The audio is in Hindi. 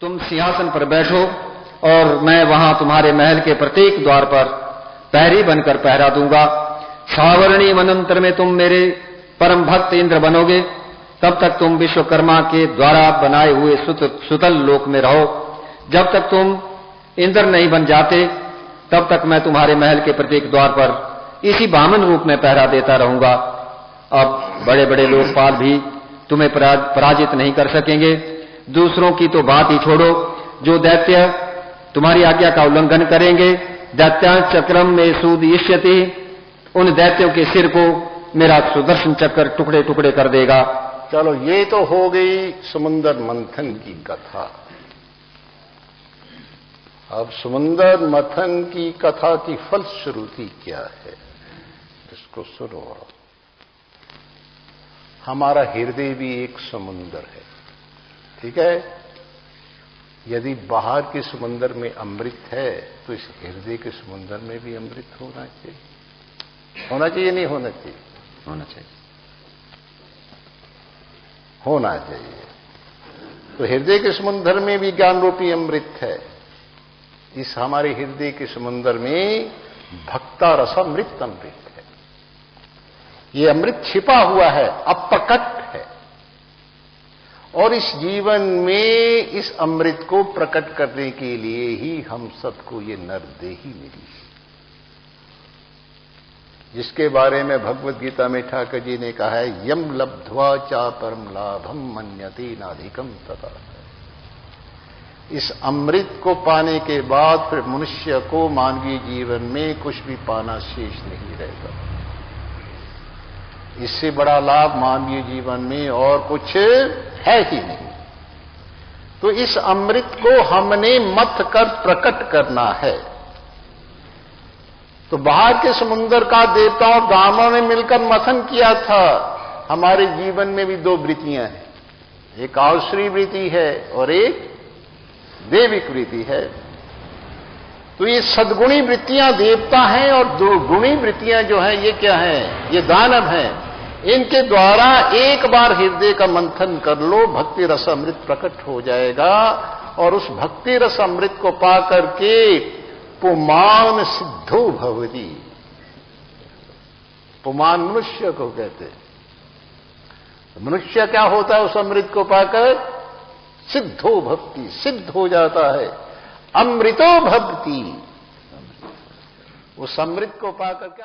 तुम सिंहासन पर बैठो और मैं वहां तुम्हारे महल के प्रत्येक द्वार पर पहरी बनकर पहरा दूंगा। सावर्णी मनंतर में तुम मेरे परम भक्त इंद्र बनोगे। तब तक तुम विश्वकर्मा के द्वारा बनाए हुए सुतल लोक में रहो। जब तक तुम इंद्र नहीं बन जाते तब तक मैं तुम्हारे महल के प्रत्येक द्वार पर इसी वामन रूप में पहरा देता रहूंगा। अब बड़े बड़े लोकपाल भी तुम्हें पराजित नहीं कर सकेंगे। दूसरों की तो बात ही छोड़ो, जो दैत्य तुम्हारी आज्ञा का उल्लंघन करेंगे, दैत्यांश चक्रम में सूदयिष्यति, उन दैत्यों के सिर को मेरा सुदर्शन चक्र टुकड़े टुकड़े कर देगा। चलो, ये तो हो गई समुद्र मंथन की कथा। अब समुद्र मंथन की कथा की फलश्रुति क्या है, इसको सुनो। हमारा हृदय भी एक समुद्र है, ठीक है। यदि बाहर के समुद्र में अमृत है तो इस हृदय के समुद्र में भी अमृत होना चाहिए। होना चाहिए, नहीं होना चाहिए? होना चाहिए, होना चाहिए। तो हृदय के समुद्र में भी ज्ञान रूपी अमृत है। इस हमारे हृदय के समुद्र में भक्ता रसामृत अमृत है। ये अमृत छिपा हुआ है, अप्रकट है। और इस जीवन में इस अमृत को प्रकट करने के लिए ही हम सबको ये नरदेही मिली, जिसके बारे में भगवद गीता में ठाकुर जी ने कहा है, यम लब्ध्वा चा परम लाभम मन्यते नाधिकम तथा। इस अमृत को पाने के बाद फिर मनुष्य को मानवीय जीवन में कुछ भी पाना शेष नहीं रहता। इससे बड़ा लाभ मानवीय जीवन में और कुछ है ही नहीं। तो इस अमृत को हमने मथ कर प्रकट करना है। तो बाहर के समुद्र का देवताओं और ब्राह्मणों ने मिलकर मथन किया था। हमारे जीवन में भी दो वृत्तियां हैं, एक आसुरी वृत्ति है और एक देविक वृत्ति है। तो ये सद्गुणी वृत्तियां देवता हैं और दो गुणी वृत्तियां जो हैं ये क्या हैं? ये दानव हैं। इनके द्वारा एक बार हृदय का मंथन कर लो, भक्ति रस अमृत प्रकट हो जाएगा। और उस भक्ति रस अमृत को पा करके पुमान सिद्धो भवति। पुमान मनुष्य को कहते हैं। मनुष्य क्या होता है? उस अमृत को पाकर सिद्धो भक्ति, सिद्ध हो जाता है। अमृतो भक्ति, उस अमृत को पाकर क्या